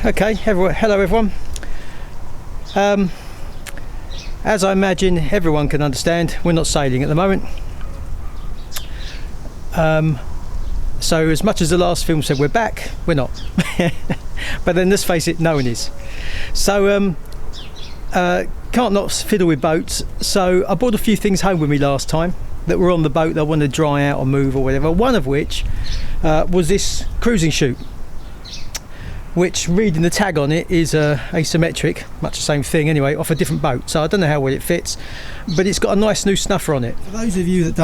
Okay, hello everyone. As I imagine everyone can understand, we're not sailing at the moment. So as much as the last film said we're back, we're not. But then let's face it, no one is. So can't not fiddle with boats, so I brought a few things home with me last time that were on the boat that I wanted to dry out or move or whatever. One of which was this cruising chute, which, reading the tag on it, is asymmetric, much the same thing anyway, off a different boat. So I don't know how well it fits, but it's got a nice new snuffer on it. For those of you that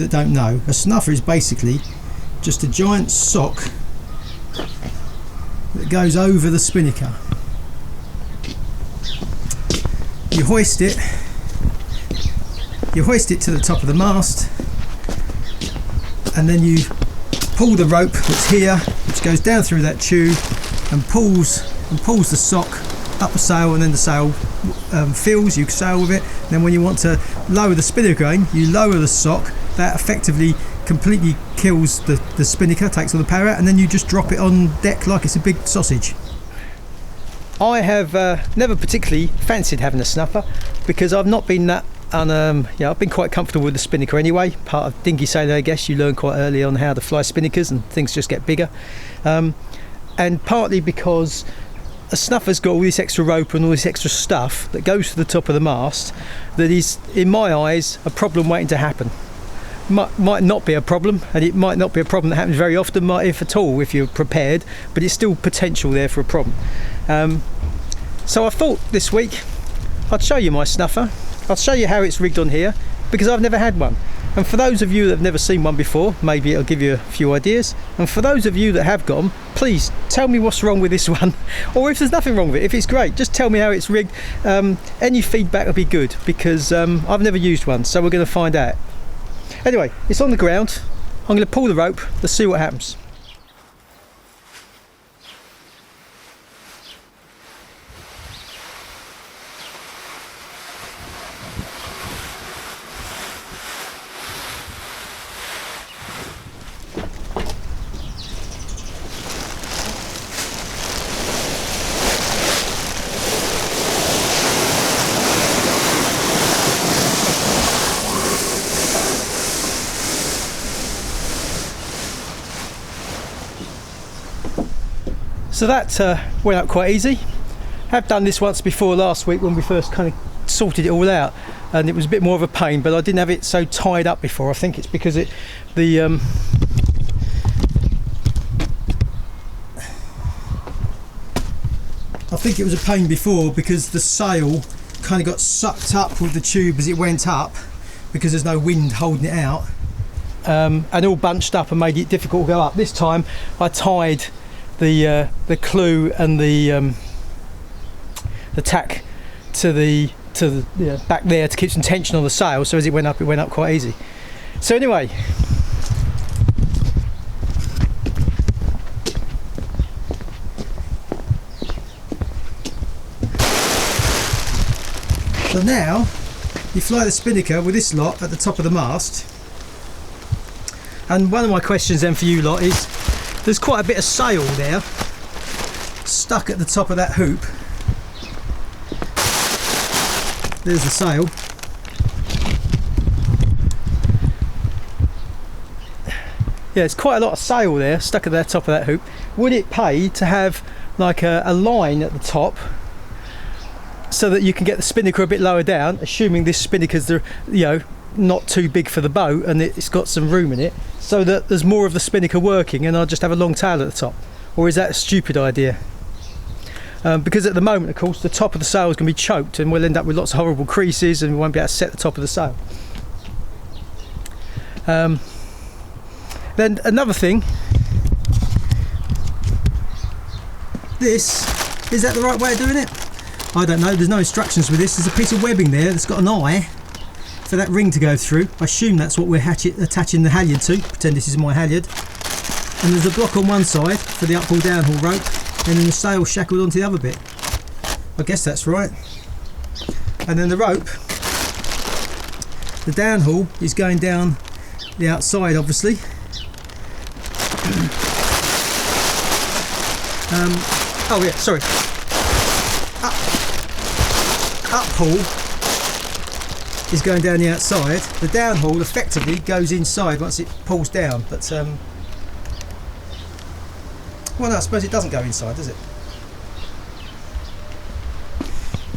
don't know, a snuffer is basically just a giant sock that goes over the spinnaker. You hoist it to the top of the mast, and then you pull the rope that's here, which goes down through that tube and pulls the sock up the sail, and then the sail fills, you sail with it. And then when you want to lower the spinnaker again, you lower the sock. That effectively completely kills the spinnaker, takes all the power out, and then you just drop it on deck like it's a big sausage. I have never particularly fancied having a snuffer because I've not been that I've been quite comfortable with the spinnaker anyway. Part of dinghy sailing, I guess, you learn quite early on how to fly spinnakers and things just get bigger. And partly because a snuffer's got all this extra rope and all this extra stuff that goes to the top of the mast that is, in my eyes, a problem waiting to happen. Might not be a problem, and it might not be a problem that happens very often, if at all, if you're prepared, but it's still potential there for a problem. So I thought this week I'd show you my snuffer. I'll show you how it's rigged on here, because I've never had one. And for those of you that have never seen one before, maybe it'll give you a few ideas. And for those of you that have got them, please tell me what's wrong with this one, or if there's nothing wrong with it. If it's great, just tell me how it's rigged. Any feedback will be good, because I've never used one, so we're going to find out. Anyway, it's on the ground. I'm going to pull the rope. Let's see what happens. So that went up quite easy. I've done this once before last week when we first kind of sorted it all out, and it was a bit more of a pain, but I didn't have it so tied up before. I think it's because I think it was a pain before because the sail kind of got sucked up with the tube as it went up, because there's no wind holding it out, and all bunched up and made it difficult to go up. This time I tied the clue and the tack to the back there to keep some tension on the sail, so as it went up quite easy. So anyway, so now you fly the spinnaker with this lot at the top of the mast. And one of my questions then for you lot is, there's quite a bit of sail there stuck at the top of that hoop. There's the sail. Yeah, it's quite a lot of sail there stuck at the top of that hoop. Would it pay to have like a line at the top so that you can get the spinnaker a bit lower down, assuming this spinnaker's not too big for the boat and it's got some room in it, so that there's more of the spinnaker working and I'll just have a long tail at the top? Or is that a stupid idea? Because at the moment, of course, the top of the sail is going to be choked and we'll end up with lots of horrible creases and we won't be able to set the top of the sail. Then another thing, is that the right way of doing it? I don't know, there's no instructions with this. There's a piece of webbing there that's got an eye for that ring to go through. I assume that's what we're attaching the halyard to. Pretend this is my halyard. And there's a block on one side for the up-haul downhaul rope, and then the sail shackled onto the other bit. I guess that's right. And then the rope, the downhaul, is going down the outside, obviously. Oh yeah, sorry. Up haul is going down the outside. The down haul effectively goes inside once it pulls down. But well, no, I suppose it doesn't go inside, does it?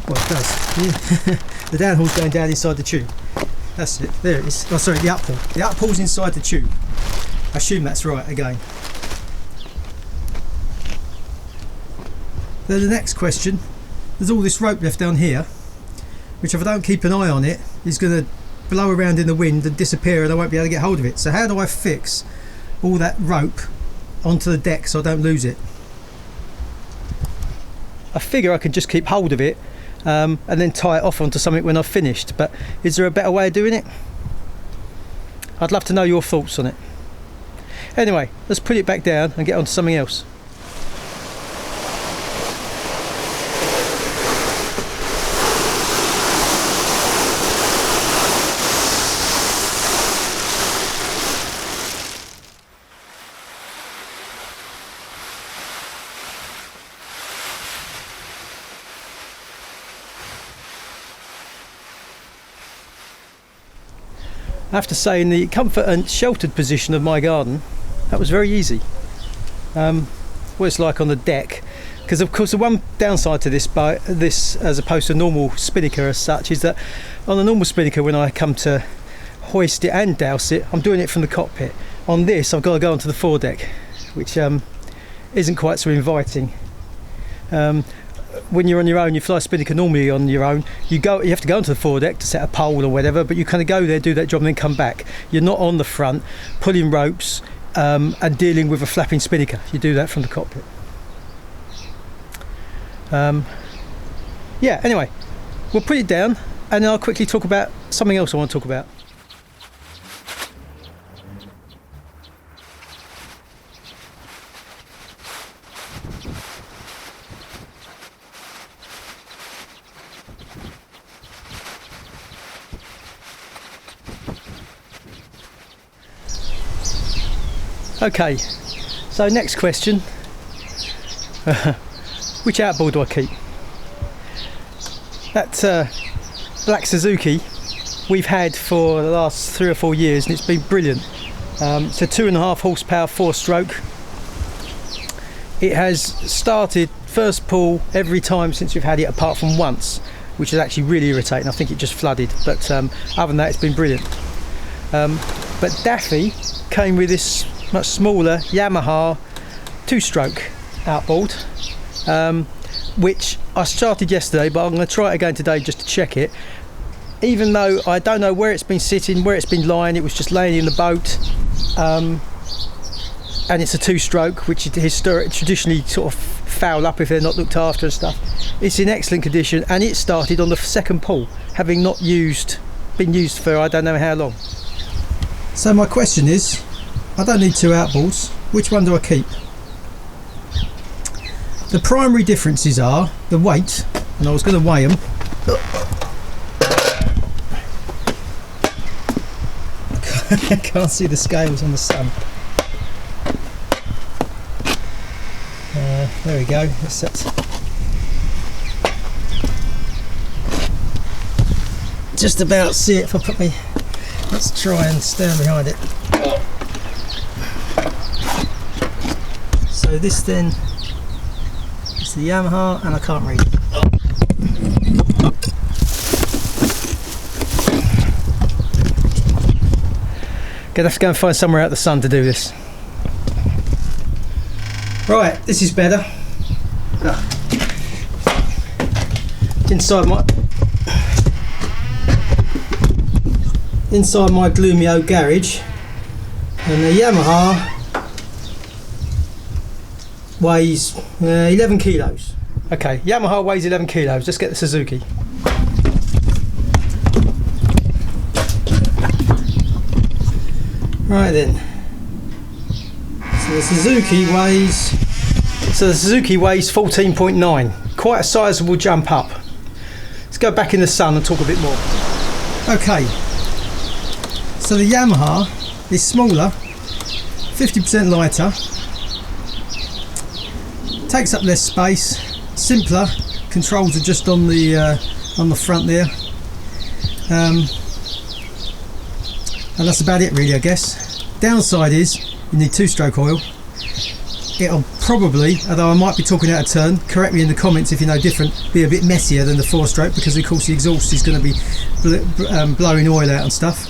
Well, it does. Yeah. The down haul's going down inside the tube. That's it. There it is. Oh, sorry, the up haul. The up haul's inside the tube. I assume that's right again. Then the next question, there's all this rope left down here, which if I don't keep an eye on it, is going to blow around in the wind and disappear and I won't be able to get hold of it. So how do I fix all that rope onto the deck so I don't lose it? I figure I can just keep hold of it and then tie it off onto something when I've finished, but is there a better way of doing it? I'd love to know your thoughts on it. Anyway, let's put it back down and get on to something else. I have to say, in the comfort and sheltered position of my garden, that was very easy. What it's like on the deck, because of course the one downside to this as opposed to a normal spinnaker as such, is that on a normal spinnaker, when I come to hoist it and douse it, I'm doing it from the cockpit. On this, I've got to go onto the foredeck, which isn't quite so inviting. When you're on your own, you fly a spinnaker normally on your own, you have to go onto the foredeck to set a pole or whatever, but you kind of go there, do that job and then come back. You're not on the front pulling ropes and dealing with a flapping spinnaker. You do that from the cockpit. Yeah, anyway, we'll put it down and then I'll quickly talk about something else I want to talk about. Okay, so next question. Which outboard do I keep? That black Suzuki we've had for the last 3 or 4 years and it's been brilliant. It's a 2.5 horsepower 4-stroke. It has started first pull every time since we've had it, apart from once, which is actually really irritating. I think it just flooded, but other than that, it's been brilliant. But Daffy came with this much smaller Yamaha 2-stroke outboard, which I started yesterday, but I'm going to try it again today just to check it. Even though I don't know where it's been sitting, where it's been lying, it was just laying in the boat, and it's a 2-stroke, which is traditionally sort of foul up if they're not looked after and stuff. It's in excellent condition and it started on the second pull, having not been used for I don't know how long. So my question is, I don't need 2 outboards, which one do I keep? The primary differences are the weight, and I was going to weigh them. I can't see the scales on the sun. There we go. Just about see it if I put me. Let's try and stand behind it. So this then is the Yamaha, and I can't read it. Gonna have to go and find somewhere out the sun to do this. Right, this is better. Inside my gloomy old garage, and the Yamaha weighs 11 kilos. Okay, Yamaha weighs 11 kilos. Let's get the Suzuki. Right then. So the Suzuki weighs 14.9. Quite a sizable jump up. Let's go back in the sun and talk a bit more. Okay. So the Yamaha is smaller, 50% lighter, takes up less space, simpler. Controls are just on the front there, and that's about it really, I guess. Downside is you need 2-stroke oil. It'll probably, although I might be talking out of turn, correct me in the comments if you know different, be a bit messier than the 4-stroke, because of course the exhaust is going to be blowing oil out and stuff.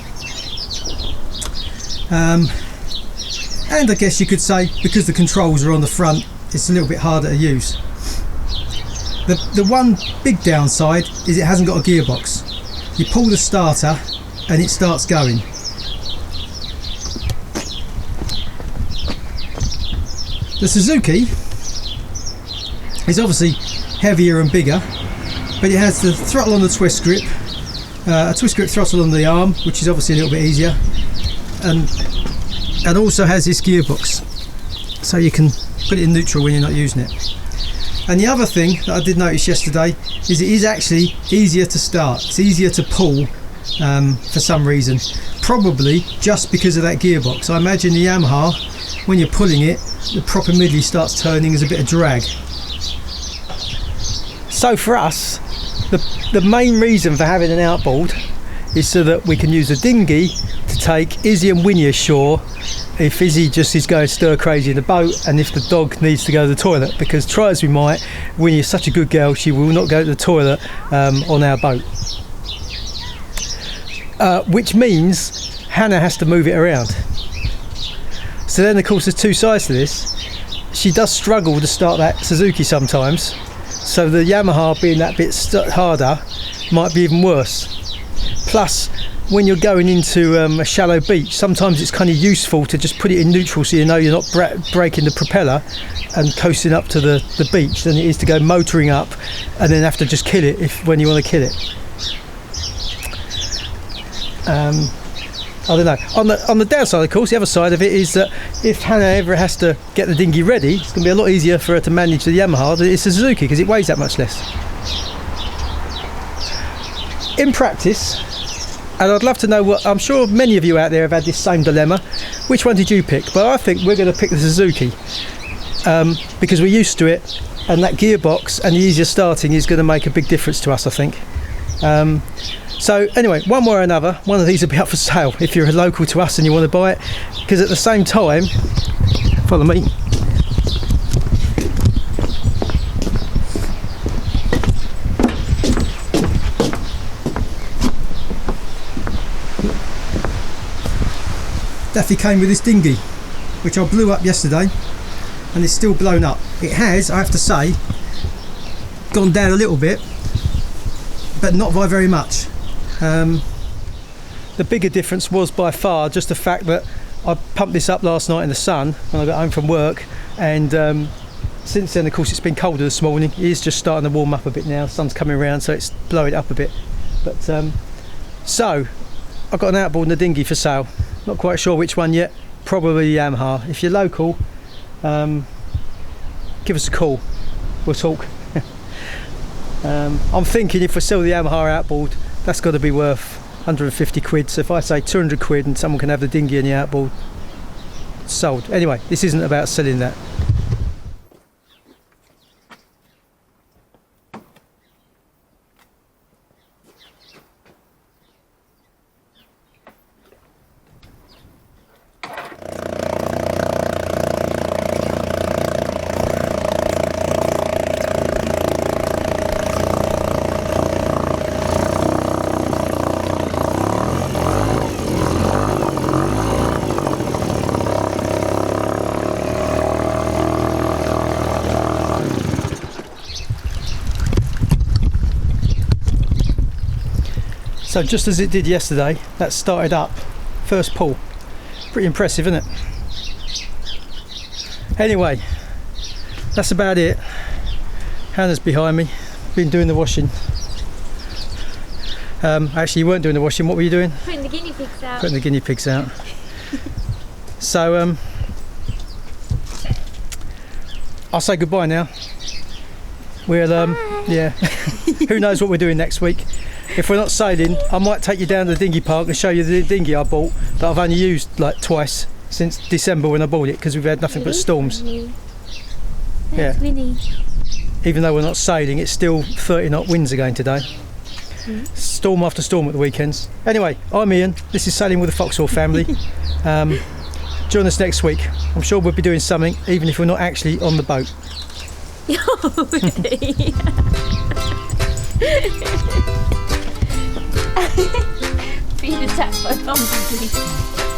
And I guess you could say, because the controls are on the front, it's a little bit harder to use. The one big downside is it hasn't got a gearbox. You pull the starter and it starts going. The Suzuki is obviously heavier and bigger, but it has the throttle on the twist grip, a twist grip throttle on the arm, which is obviously a little bit easier, and also has this gearbox, so you can put it in neutral when you're not using it. And the other thing that I did notice yesterday is it is actually easier to start. It's easier to pull for some reason, probably just because of that gearbox. I imagine the Yamaha, when you're pulling it, the proper middle starts turning as a bit of drag. So for us, the main reason for having an outboard is so that we can use a dinghy to take Izzy and Winnie ashore if Izzy just is going stir crazy in the boat, and if the dog needs to go to the toilet, because try as we might, Winnie is such a good girl, she will not go to the toilet on our boat. Which means Hannah has to move it around. So then of course there's two sides to this. She does struggle to start that Suzuki sometimes, so the Yamaha being that bit harder might be even worse. Plus, when you're going into a shallow beach, sometimes it's kind of useful to just put it in neutral so you know you're not breaking the propeller and coasting up to the beach than it is to go motoring up and then have to just kill it when you want to kill it. I don't know. On the downside, of course, the other side of it is that if Hannah ever has to get the dinghy ready, it's going to be a lot easier for her to manage the Yamaha than it's a Suzuki, because it weighs that much less. In practice, and I'd love to know what, I'm sure many of you out there have had this same dilemma, which one did you pick? But I think we're going to pick the Suzuki, because we're used to it, and that gearbox and the easier starting is going to make a big difference to us, I think. So anyway, one way or another, one of these will be up for sale if you're local to us and you want to buy it, because at the same time, follow me, Daffy came with this dinghy, which I blew up yesterday, and it's still blown up. It has, I have to say, gone down a little bit, but not by very much. The bigger difference was by far just the fact that I pumped this up last night in the sun when I got home from work, and since then of course it's been colder this morning. It is just starting to warm up a bit now, the sun's coming around, so it's blowing it up a bit. But so I've got an outboard and a dinghy for sale. Not quite sure which one yet, probably Yamaha. If you're local, give us a call, we'll talk. I'm thinking if we sell the Yamaha outboard, that's got to be worth 150 quid, so if I say 200 quid and someone can have the dinghy and the outboard, it's sold. Anyway, this isn't about selling that. So just as it did yesterday, that started up, first pull. Pretty impressive, isn't it? Anyway, that's about it. Hannah's behind me, been doing the washing. Actually, you weren't doing the washing, what were you doing? Putting the guinea pigs out. Putting the guinea pigs out. So, I'll say goodbye now. We'll, yeah, who knows what we're doing next week. If we're not sailing, I might take you down to the dinghy park and show you the dinghy I bought that I've only used like twice since December when I bought it, because we've had nothing but storms. Yeah. It's windy. Even though we're not sailing, it's still 30 knot winds again today. Storm after storm at the weekends. Anyway, I'm Ian. This is Sailing with the Foxwell family. Join us next week. I'm sure we'll be doing something, even if we're not actually on the boat. Oh, really? Feed the tap by Tom, please.